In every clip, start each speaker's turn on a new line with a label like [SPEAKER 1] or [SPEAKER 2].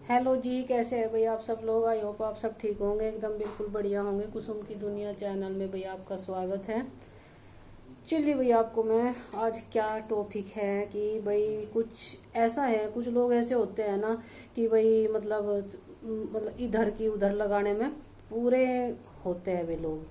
[SPEAKER 1] Hello जी, कैसे हैं भाई आप सब लोग। आई होप आप सब ठीक होंगे, एकदम बिल्कुल बढ़िया होंगे। कुसुम की दुनिया चैनल में भैया आपका स्वागत है। चलिए भैया, आपको मैं आज क्या टॉपिक है कि भाई कुछ ऐसा है, कुछ लोग ऐसे होते हैं ना कि भाई मतलब इधर की उधर लगाने में पूरे होते हैं वे लोग।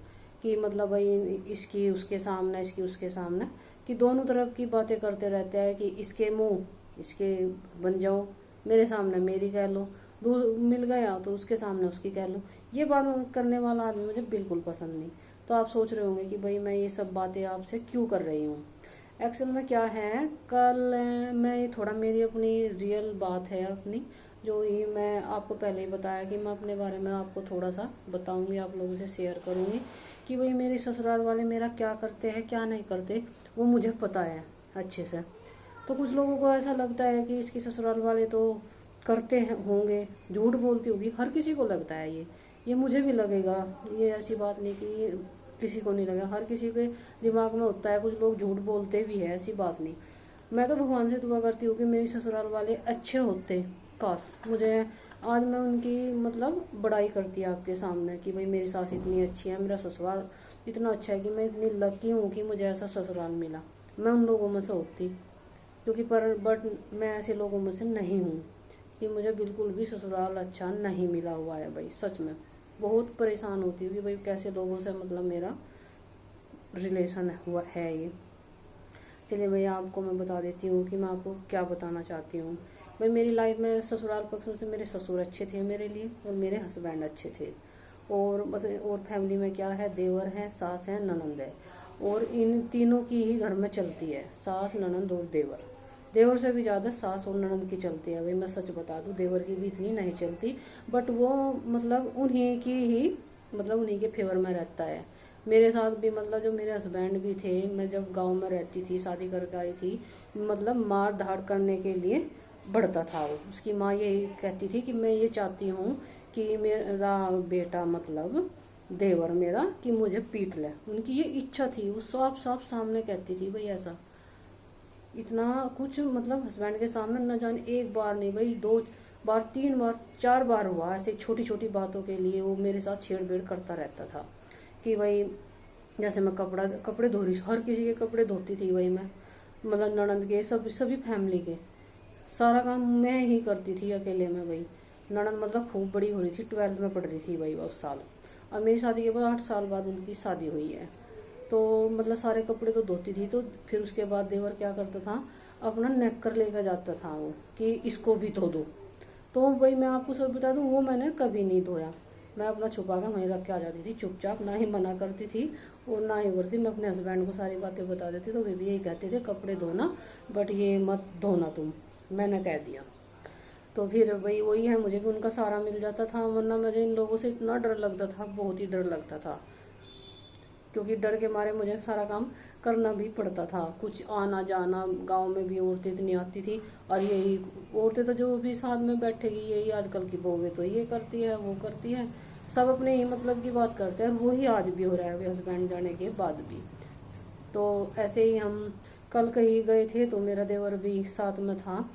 [SPEAKER 1] कि मतलब भाई इसकी उसके सामने, इसकी उसके सामने, कि दोनों तरफ की बातें करते रहते हैं। कि इसके मुंह इसके बन जाओ, मेरे सामने मेरी कह लो, दूर मिल गया तो उसके सामने उसकी कह लो। ये बात करने वाला आदमी मुझे बिल्कुल पसंद नहीं। तो आप सोच रहे होंगे कि भाई मैं ये सब बातें आपसे क्यों कर रही हूँ। एक्चुअल में क्या है, कल मैं ये थोड़ा मेरी अपनी रियल बात है अपनी, जो ये मैं आपको पहले ही बताया कि मैं अपने बारे में आपको थोड़ा सा बताऊंगी, आप लोगों से शेयर करूंगी कि भाई मेरे ससुराल वाले मेरा क्या करते हैं क्या नहीं करते, वो मुझे पता है अच्छे से। तो कुछ लोगों को ऐसा लगता है कि इसकी ससुराल वाले तो करते हैं होंगे, झूठ बोलती होगी, हर किसी को लगता है ये मुझे भी लगेगा। ये ऐसी बात नहीं कि किसी को नहीं लगेगा, हर किसी के दिमाग में होता है, कुछ लोग झूठ बोलते भी है, ऐसी बात नहीं। मैं तो भगवान से दुआ करती हूँ कि मेरी ससुराल वाले अच्छे होते, काश मुझे। आज मैं उनकी मतलब बड़ाई करती है आपके सामने कि भाई मेरी सास इतनी अच्छी है, मेरा ससुराल इतना अच्छा है कि मैं इतनी लकी हूँ कि मुझे ऐसा ससुराल मिला। मैं उन लोगों में से होती, क्योंकि पर बट मैं ऐसे लोगों में से नहीं हूँ कि मुझे बिल्कुल भी ससुराल अच्छा नहीं मिला हुआ है भाई। सच में बहुत परेशान होती हूँ कि भाई कैसे लोगों से मतलब मेरा रिलेशन हुआ है ये। चलिए भैया, आपको मैं बता देती हूँ कि मैं आपको क्या बताना चाहती हूँ। भाई मेरी लाइफ में ससुराल पक्ष में से मेरे ससुर अच्छे थे मेरे लिए, और मेरे हस्बैंड अच्छे थे। और बस और फैमिली में क्या है, देवर है, सास है, ननंद है। और इन तीनों की ही घर में चलती है, सास ननंद और देवर। देवर से भी ज़्यादा सास और ननंद की चलती है भाई, मैं सच बता दूँ, देवर की भी इतनी नहीं चलती। बट वो मतलब उन्हीं की ही मतलब उन्हीं के फेवर में रहता है। मेरे साथ भी मतलब जो मेरे हस्बैंड भी थे, मैं जब गांव में रहती थी, शादी करके आई थी, मतलब मार धाड़ करने के लिए बढ़ता था वो। उसकी माँ यही कहती थी कि मैं ये चाहती हूँ कि मेरा बेटा मतलब देवर मेरा कि मुझे पीट ले। उनकी ये इच्छा थी, वो साफ साफ सामने कहती थी भाई ऐसा। इतना कुछ मतलब हस्बैंड के सामने न जाने एक बार नहीं भाई, दो बार, तीन बार, चार बार हुआ ऐसे छोटी छोटी बातों के लिए वो मेरे साथ छेड़छेड़ करता रहता था। कि भाई जैसे मैं कपड़े धो रही, हर किसी के कपड़े धोती थी भाई मैं, मतलब ननंद के, सब सभी फैमिली के सारा काम मैं ही करती थी अकेले में भाई। ननंद मतलब खूब बड़ी हो रही थी, 12th में पढ़ रही थी भाई उस साल। अब मेरी शादी के बाद 8 साल बाद उनकी शादी हुई है। तो मतलब सारे कपड़े तो धोती थी। तो फिर उसके बाद देवर क्या करता था, अपना नेकर लेकर जाता था वो कि इसको भी धो दो। तो भाई मैं आपको सब बता दूं, वो मैंने कभी नहीं धोया। मैं अपना छुपा कर वहीं रख के आ जाती थी चुपचाप, ना ही मना करती थी और ना ही करती। मैं अपने हस्बैंड को सारी बातें बता देती, तो वे भी यही कहते थे कपड़े धोना, बट ये मत धोना तुम, मैंने कह दिया। तो फिर वही वही है, मुझे भी उनका सहारा मिल जाता था, वरना मुझे इन लोगों से इतना डर लगता था, बहुत ही डर लगता था। क्योंकि डर के मारे मुझे सारा काम करना भी पड़ता था, कुछ आना जाना। गांव में भी औरतें इतनी आती थी, और यही औरतें तो जो भी साथ में बैठेगी, यही आजकल की बहुएं तो ये करती है वो करती है, सब अपने ही मतलब की बात करते हैं। और वही आज भी हो रहा है हस्बैंड जाने के बाद भी। तो ऐसे ही हम कल कहीं गए थे, तो मेरा देवर भी साथ में था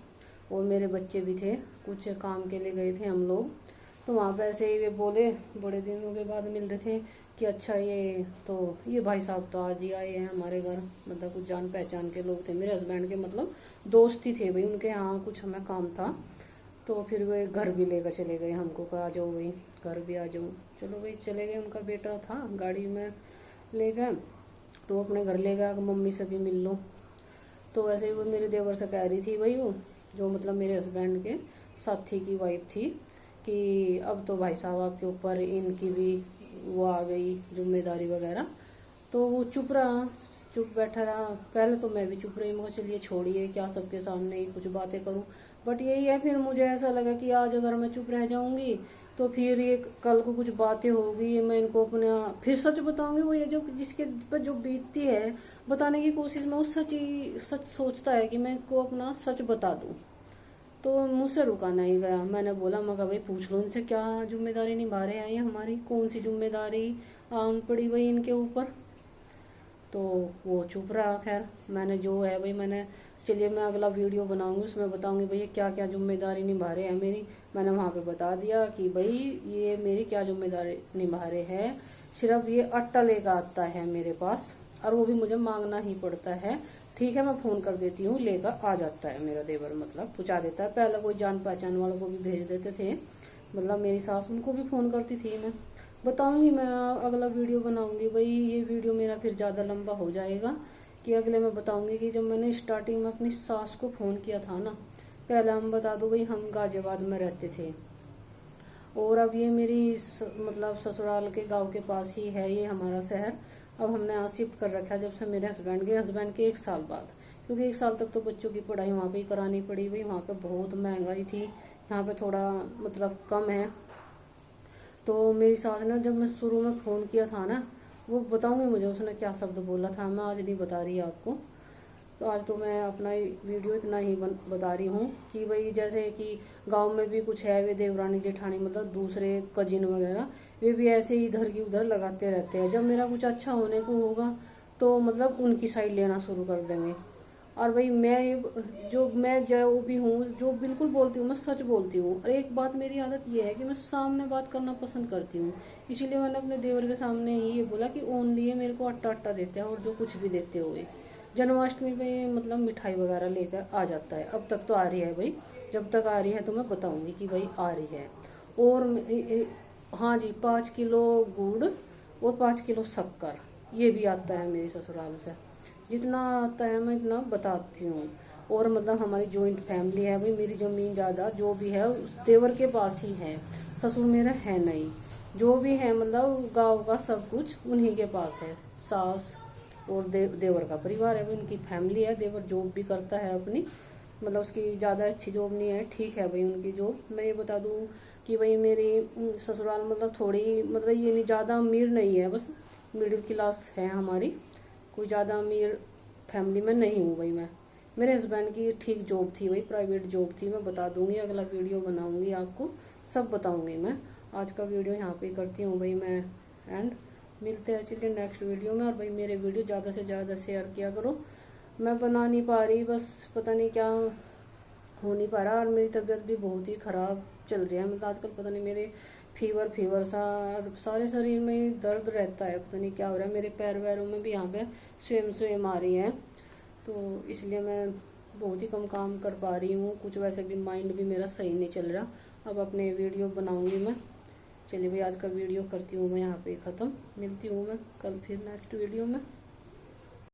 [SPEAKER 1] और मेरे बच्चे भी थे, कुछ काम के लिए गए थे हम लोग। तो वहाँ पे ऐसे ही वे बोले, बड़े दिनों के बाद मिल रहे थे, कि अच्छा ये भाई साहब तो आज ही आए हैं हमारे घर, मतलब कुछ जान पहचान के लोग थे मेरे हस्बैंड के, मतलब दोस्त ही थे भाई उनके यहाँ, कुछ हमें काम था। तो फिर वे घर भी लेकर चले गए हमको, कहा आ जाओ भाई घर भी आ जाओ। चलो भाई चले गए, उनका बेटा था गाड़ी में ले गए, तो अपने घर ले गया, मम्मी से भी मिल लो। तो वैसे ही वो मेरे देवर से कह रही थी भाई, वो जो मतलब मेरे हस्बैंड के साथी की वाइफ थी, कि अब तो भाई साहब आपके ऊपर इनकी भी वो आ गई जिम्मेदारी वगैरह। तो वो चुप रहा, चुप बैठा रहा। पहले तो मैं भी चुप रही, मगर चलिए छोड़िए, क्या सबके सामने ही कुछ बातें करूं। बट यही है, फिर मुझे ऐसा लगा कि आज अगर मैं चुप रह जाऊंगी तो फिर ये कल को कुछ बातें होगी, ये मैं इनको अपने फिर सच बताऊंगी। वो ये जो जिसके पर जो बीतती है बताने की कोशिश में, वो सच सोचता है कि मैं इसको अपना सच बता दूं। तो मुझसे रुका नहीं गया, मैंने बोला, मगर भाई पूछ लो इनसे क्या जिम्मेदारी निभा रहे हैं, ये हमारी कौन सी जिम्मेदारी आन पड़ी भाई इनके ऊपर। तो वो चुप रहा। खैर मैंने जो है भाई, मैंने चलिए मैं अगला वीडियो बनाऊंगी, उसमें बताऊंगी भैया क्या क्या जिम्मेदारी निभा रहे हैं मेरी। मैंने वहाँ पे बता दिया कि भाई ये मेरी क्या जिम्मेदारी निभा रहे हैं। सिर्फ ये आटा लेकर आता है मेरे पास, और वो भी मुझे मांगना ही पड़ता है। ठीक है, मैं फ़ोन कर देती हूँ, लेकर आ जाता है मेरा देवर, मतलब पहुँचा देता है। पहले कोई जान पहचान वालों को भी भेज देते थे, मतलब मेरी सास, उनको भी फ़ोन करती थी मैं। बताऊंगी मैं, अगला वीडियो बनाऊंगी भाई। ये वीडियो मेरा फिर ज़्यादा लंबा हो जाएगा, कि अगले मैं बताऊंगी कि जब मैंने स्टार्टिंग में अपनी सास को फ़ोन किया था ना, पहले हम बता दो भाई, हम गाजियाबाद में रहते थे, और अब ये मेरी मतलब ससुराल के गांव के पास ही है ये हमारा शहर। अब हमने यहाँ शिफ्ट कर रखा है जब से मेरे हस्बैंड के 1 साल बाद, क्योंकि 1 साल तक तो बच्चों की पढ़ाई वहाँ पे ही करानी पड़ी भाई। वहाँ पे बहुत महंगाई थी, यहाँ पे थोड़ा मतलब कम है। तो मेरी सास ने जब मैं शुरू में फ़ोन किया था ना, वो बताऊंगी मुझे उसने क्या शब्द बोला था, मैं आज नहीं बता रही आपको। तो आज तो मैं अपना वीडियो इतना ही बता रही हूँ कि भाई जैसे कि गांव में भी कुछ है, वे देवरानी जेठानी मतलब दूसरे कजिन वगैरह, वे भी ऐसे ही इधर की उधर लगाते रहते हैं। जब मेरा कुछ अच्छा होने को होगा तो मतलब उनकी साइड लेना शुरू कर देंगे। और भाई मैं जो भी हूँ, जो बिल्कुल बोलती हूँ, मैं सच बोलती हूँ। और एक बात मेरी आदत ये है कि मैं सामने बात करना पसंद करती हूँ। इसीलिए मैंने अपने देवर के सामने ही ये बोला कि ओनली ये मेरे को आटा देते हैं, और जो कुछ भी देते हुए जन्माष्टमी पे मतलब मिठाई वगैरह लेकर आ जाता है। अब तक तो आ रही है भाई, जब तक आ रही है तो मैं बताऊंगी कि भाई आ रही है। और हाँ जी, 5 किलो गुड़ और 5 किलो शक्कर, ये भी आता है मेरी ससुराल से। जितना आता है मैं इतना बताती हूँ। और मतलब हमारी जॉइंट फैमिली है भाई, मेरी ज़मीन ज़्यादा जो भी है उस देवर के पास ही है, ससुर मेरा है नहीं। जो भी है मतलब गांव का सब कुछ उन्हीं के पास है। सास और देवर का परिवार है, उनकी फैमिली है। देवर जॉब भी करता है अपनी, मतलब उसकी ज़्यादा अच्छी जॉब नहीं है, ठीक है भाई उनकी जॉब। मैं ये बता दूँ कि भाई मेरी ससुराल मतलब थोड़ी मतलब ये नहीं ज़्यादा अमीर नहीं है, बस मिडिल क्लास है हमारी, कोई ज़्यादा अमीर फैमिली में नहीं हूँ भाई मैं। मेरे हस्बैंड की ठीक जॉब थी भाई, प्राइवेट जॉब थी। मैं बता दूँगी, अगला वीडियो बनाऊँगी आपको सब बताऊँगी मैं। आज का वीडियो यहाँ पे करती हूँ भाई मैं एंड। मिलते हैं चलिए नेक्स्ट वीडियो में। और भाई मेरे वीडियो ज़्यादा से ज़्यादा शेयर किया करो। मैं बना नहीं पा रही, बस पता नहीं क्या हो नहीं पा रहा, और मेरी तबीयत भी बहुत ही ख़राब चल रही है। मतलब आजकल पता नहीं मेरे फीवर सा सारे शरीर में दर्द रहता है, पता नहीं क्या हो रहा है। मेरे पैर वैरों में भी यहाँ पे स्वयं आ रही है, तो इसलिए मैं बहुत ही कम काम कर पा रही हूँ कुछ। वैसे भी माइंड भी मेरा सही नहीं चल रहा। अब अपने वीडियो बनाऊँगी मैं। चलिए भाई आज का वीडियो करती हूँ मैं यहाँ पे ख़त्म। मिलती हूँ मैं कल फिर नेक्स्ट वीडियो में।